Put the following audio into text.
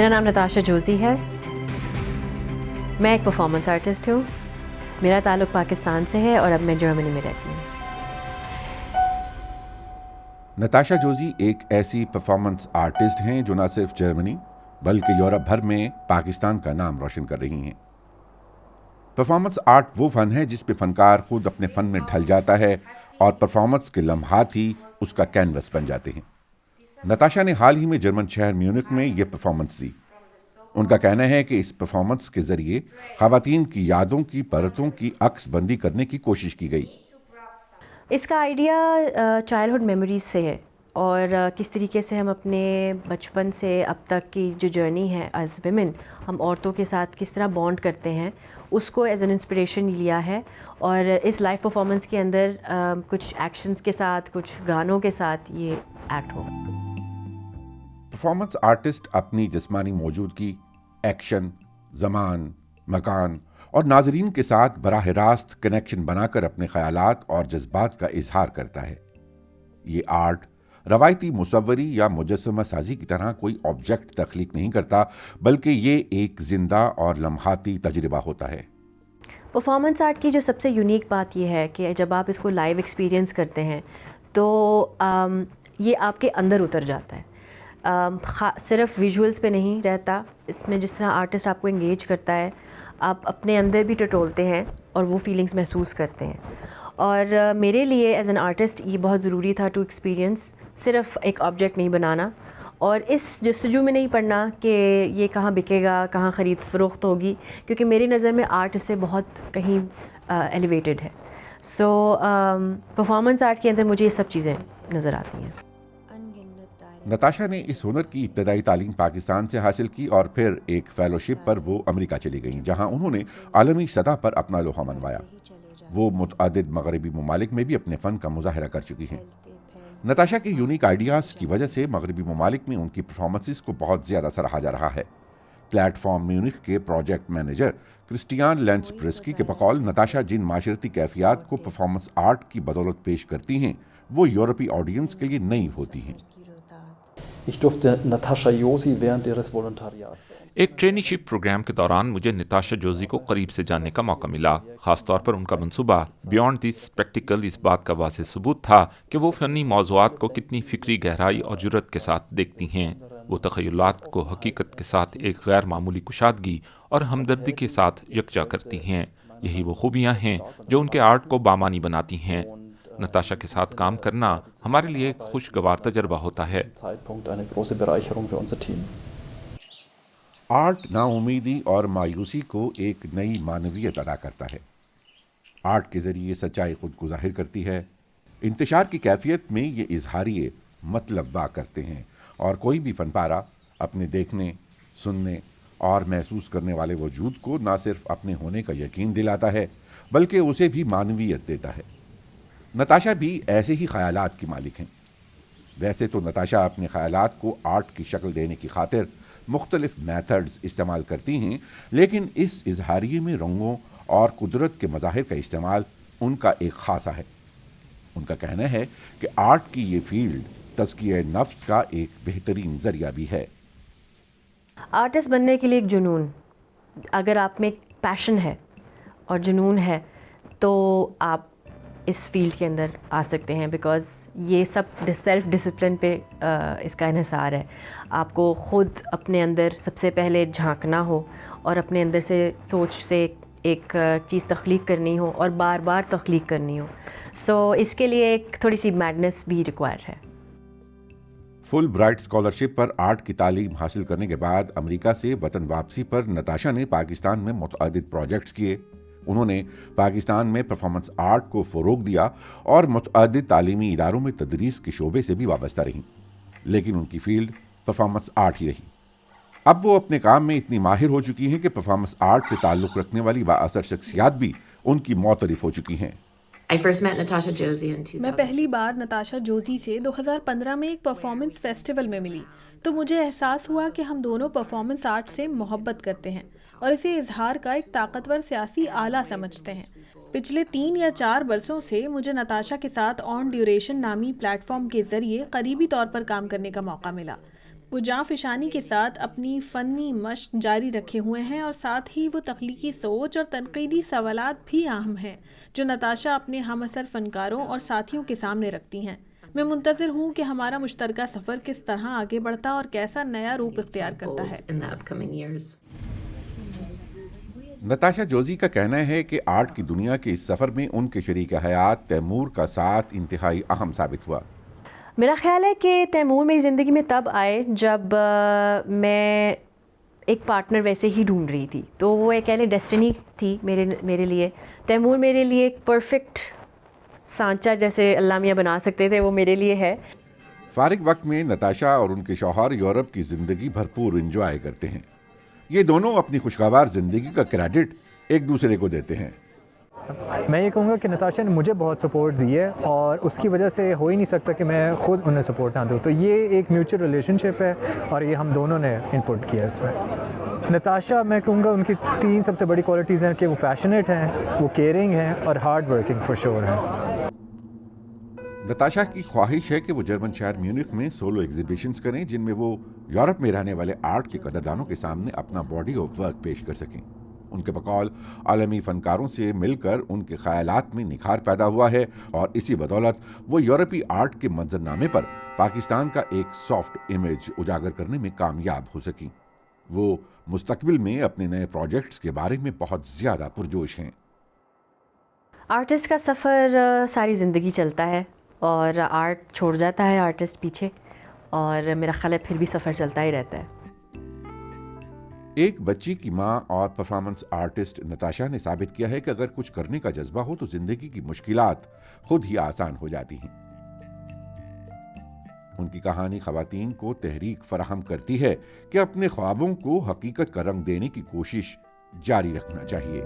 میرا نام نتاشا جوزی ہے. میں ایک پرفارمنس آرٹسٹ ہوں. میرا تعلق پاکستان سے ہے اور اب میں جرمنی میں رہتی ہوں. نتاشا جوزی ایک ایسی پرفارمنس آرٹسٹ ہیں جو نہ صرف جرمنی بلکہ یورپ بھر میں پاکستان کا نام روشن کر رہی ہیں. پرفارمنس آرٹ وہ فن ہے جس پہ فنکار خود اپنے فن میں ڈھل جاتا ہے اور پرفارمنس کے لمحات ہی اس کا کینوس بن جاتے ہیں. نتاشا نے حال ہی میں جرمن شہر میونک میں یہ پرفارمنس دی. ان کا کہنا ہے کہ اس پرفارمنس کے ذریعے خواتین کی یادوں کی پرتوں کی عکس بندی کرنے کی کوشش کی گئی. اس کا آئیڈیا چائلڈہڈ میموریز سے ہے اور کس طریقے سے ہم اپنے بچپن سے اب تک کی جو جرنی ہے ایز ویمن، ہم عورتوں کے ساتھ کس طرح بانڈ کرتے ہیں، اس کو ایز این انسپریشن لیا ہے. اور اس لائیو پرفارمنس کے اندر کچھ ایکشنز کے ساتھ، کچھ گانوں کے ساتھ یہ ایکٹ ہوگا. پرفارمنس آرٹسٹ اپنی جسمانی موجودگی، ایکشن، زمان، مکان اور ناظرین کے ساتھ براہ راست کنیکشن بنا کر اپنے خیالات اور جذبات کا اظہار کرتا ہے. یہ آرٹ روایتی مصوری یا مجسمہ سازی کی طرح کوئی آبجیکٹ تخلیق نہیں کرتا، بلکہ یہ ایک زندہ اور لمحاتی تجربہ ہوتا ہے. پرفارمنس آرٹ کی جو سب سے یونیک بات یہ ہے کہ جب آپ اس کو لائیو ایکسپیرینس کرتے ہیں تو یہ آپ کے اندر اتر جاتا ہے. صرف ویژولز پہ نہیں رہتا، اس میں جس طرح آرٹسٹ آپ کو انگیج کرتا ہے، آپ اپنے اندر بھی ٹٹولتے ہیں اور وہ فیلنگز محسوس کرتے ہیں. اور میرے لیے ایز این آرٹسٹ یہ بہت ضروری تھا ٹو ایکسپیرینس صرف ایک آبجیکٹ نہیں بنانا اور اس جستجو میں نہیں پڑنا کہ یہ کہاں بکے گا، کہاں خرید فروخت ہوگی، کیونکہ میری نظر میں آرٹ اس سے بہت کہیں ایلیویٹڈ ہے. سو پرفارمنس آرٹ کے اندر مجھے یہ سب چیزیں نظر آتی ہیں. نتاشا نے اس ہنر کی ابتدائی تعلیم پاکستان سے حاصل کی اور پھر ایک فیلوشپ پر وہ امریکہ چلی گئیں، جہاں انہوں نے عالمی سطح پر اپنا لوہا منوایا. وہ متعدد مغربی ممالک میں بھی اپنے فن کا مظاہرہ کر چکی ہیں. نتاشا کے یونیک آئیڈیاز کی وجہ سے مغربی ممالک میں ان کی پرفارمنسز کو بہت زیادہ سراہا جا رہا ہے. پلیٹ فارم میونخ کے پروجیکٹ مینیجر کرسٹیان لینس پرسکی کے بقول نتاشا جن معاشرتی کیفیات کو پرفارمنس آرٹ کی بدولت پیش کرتی ہیں وہ یورپی آڈینس کے لیے نئی ہوتی ہیں. Ich durfte Natascha Josi während ihres Volontariats. ایک ٹرینیشپ پروگرام کے دوران مجھے نتاشا جوزی کو قریب سے جاننے کا موقع ملا. خاص طور پر ان کا منصوبہ بیونڈ دی اسپیکٹیکل اس بات کا واضح ثبوت تھا کہ وہ فنی موضوعات کو کتنی فکری گہرائی اور جرت کے ساتھ دیکھتی ہیں. وہ تخیلات کو حقیقت کے ساتھ ایک غیر معمولی کشادگی اور ہمدردی کے ساتھ یکجا کرتی ہیں. یہی وہ خوبیاں ہیں جو ان کے آرٹ کو بامانی بناتی ہیں. نتاشا کے ساتھ کام کرنا ہمارے لیے ایک خوشگوار تجربہ ہوتا ہے. آرٹ نا امیدی اور مایوسی کو ایک نئی معنویت ادا کرتا ہے. آرٹ کے ذریعے سچائی خود کو ظاہر کرتی ہے. انتشار کی کیفیت میں یہ اظہاریے مطلب وا کرتے ہیں اور کوئی بھی فن پارہ اپنے دیکھنے، سننے اور محسوس کرنے والے وجود کو نہ صرف اپنے ہونے کا یقین دلاتا ہے بلکہ اسے بھی معنویت دیتا ہے. نتاشا بھی ایسے ہی خیالات کی مالک ہیں. ویسے تو نتاشا اپنے خیالات کو آرٹ کی شکل دینے کی خاطر مختلف میتھڈز استعمال کرتی ہیں، لیکن اس اظہاریے میں رنگوں اور قدرت کے مظاہر کا استعمال ان کا ایک خاصہ ہے. ان کا کہنا ہے کہ آرٹ کی یہ فیلڈ تزکیہ نفس کا ایک بہترین ذریعہ بھی ہے. آرٹسٹ بننے کے لیے ایک جنون، اگر آپ میں پیشن ہے اور جنون ہے تو آپ اس فیلڈ کے اندر آ سکتے ہیں، بیکاز یہ سب سیلف ڈسپلن پہ اس کا انحصار ہے. آپ کو خود اپنے اندر سب سے پہلے جھانکنا ہو اور اپنے اندر سے سوچ سے ایک چیز تخلیق کرنی ہو اور بار بار تخلیق کرنی ہو. سو اس کے لیے ایک تھوڑی سی میڈنس بھی ریکوائر ہے. فل برائٹ اسکالرشپ پر آرٹ کی تعلیم حاصل کرنے کے بعد امریکہ سے وطن واپسی پر نتاشا نے پاکستان میں متعدد پروجیکٹس کیے. انہوں نے پاکستان میں پرفارمنس آرٹ کو فروغ دیا اور متعدد تعلیمی اداروں میں تدریس کے شعبے سے بھی وابستہ رہیں، لیکن ان کی فیلڈ پرفارمنس آرٹ ہی رہی. اب وہ اپنے کام میں اتنی ماہر ہو چکی ہیں کہ پرفارمنس آرٹ سے تعلق رکھنے والی بااثر شخصیات بھی ان کی معترف ہو چکی ہیں. میں پہلی بار نتاشا جوزی سے 2015 میں ایک پرفارمنس فیسٹیول میں ملی تو مجھے احساس ہوا کہ ہم دونوں پرفارمنس آرٹ سے محبت کرتے ہیں اور اسے اظہار کا ایک طاقتور سیاسی آلہ سمجھتے ہیں. پچھلے 3 یا 4 برسوں سے مجھے نتاشا کے ساتھ آن ڈیوریشن نامی پلیٹ فارم کے ذریعے قریبی طور پر کام کرنے کا موقع ملا. وہ جاں فشانی کے ساتھ اپنی فنی مشق جاری رکھے ہوئے ہیں اور ساتھ ہی وہ تخلیقی سوچ اور تنقیدی سوالات بھی اہم ہیں جو نتاشا اپنے ہم اثر فنکاروں اور ساتھیوں کے سامنے رکھتی ہیں۔ میں منتظر ہوں کہ ہمارا مشترکہ سفر کس طرح آگے بڑھتا اور کیسا نیا روپ اختیار کرتا ہے۔ نتاشا جوزی کا کہنا ہے کہ آرٹ کی دنیا کے اس سفر میں ان کے شریک حیات تیمور کا ساتھ انتہائی اہم ثابت ہوا۔ میرا خیال ہے کہ تیمور میری زندگی میں تب آئے جب میں ایک پارٹنر ویسے ہی ڈھونڈ رہی تھی، تو وہ ایک کہہ لیں ڈیسٹنی تھی میرے لیے۔ تیمور میرے لیے ایک پرفیکٹ سانچہ جیسے اللہ میاں بنا سکتے تھے، وہ میرے لیے ہے۔ فارغ وقت میں نتاشا اور ان کے شوہر یورپ کی زندگی بھرپور انجوائے کرتے ہیں۔ یہ دونوں اپنی خوشگوار زندگی کا کریڈٹ ایک دوسرے کو دیتے ہیں۔ میں یہ کہوں گا کہ نتاشا نے مجھے بہت سپورٹ دی ہے اور اس کی وجہ سے ہو ہی نہیں سکتا کہ میں خود انہیں سپورٹ نہ دوں، تو یہ ایک میوچل ریلیشن شپ ہے اور یہ ہم دونوں نے انپٹ کیا اس میں۔ نتاشا میں کہوں گا ان کی 3 سب سے بڑی کوالٹیز ہیں کہ وہ پیشنیٹ ہیں، وہ کیئرنگ ہیں اور ہارڈ ورکنگ فار شور ہیں۔ نتاشا کی خواہش ہے کہ وہ جرمن شہر میونخ میں سولو ایگزیبیشنز کریں جن میں وہ یورپ میں رہنے والے آرٹ کے قدردانوں کے سامنے اپنا باڈی آف ورک پیش کر سکیں۔ ان کے بقول عالمی فنکاروں سے مل کر ان کے خیالات میں نکھار پیدا ہوا ہے اور اسی بدولت وہ یورپی آرٹ کے منظرنامے پر پاکستان کا ایک سافٹ امیج اجاگر کرنے میں کامیاب ہو سکیں۔ وہ مستقبل میں اپنے نئے پروجیکٹس کے بارے میں بہت زیادہ پرجوش ہیں۔ آرٹسٹ کا سفر ساری زندگی چلتا ہے اور آرٹ چھوڑ جاتا ہے آرٹسٹ پیچھے، اور میرا خیال ہے پھر بھی سفر چلتا ہی رہتا ہے۔ ایک بچی کی ماں اور پرفارمنس آرٹسٹ نتاشا نے ثابت کیا ہے کہ اگر کچھ کرنے کا جذبہ ہو تو زندگی کی مشکلات خود ہی آسان ہو جاتی ہیں۔ ان کی کہانی خواتین کو تحریک فراہم کرتی ہے کہ اپنے خوابوں کو حقیقت کا رنگ دینے کی کوشش جاری رکھنا چاہیے۔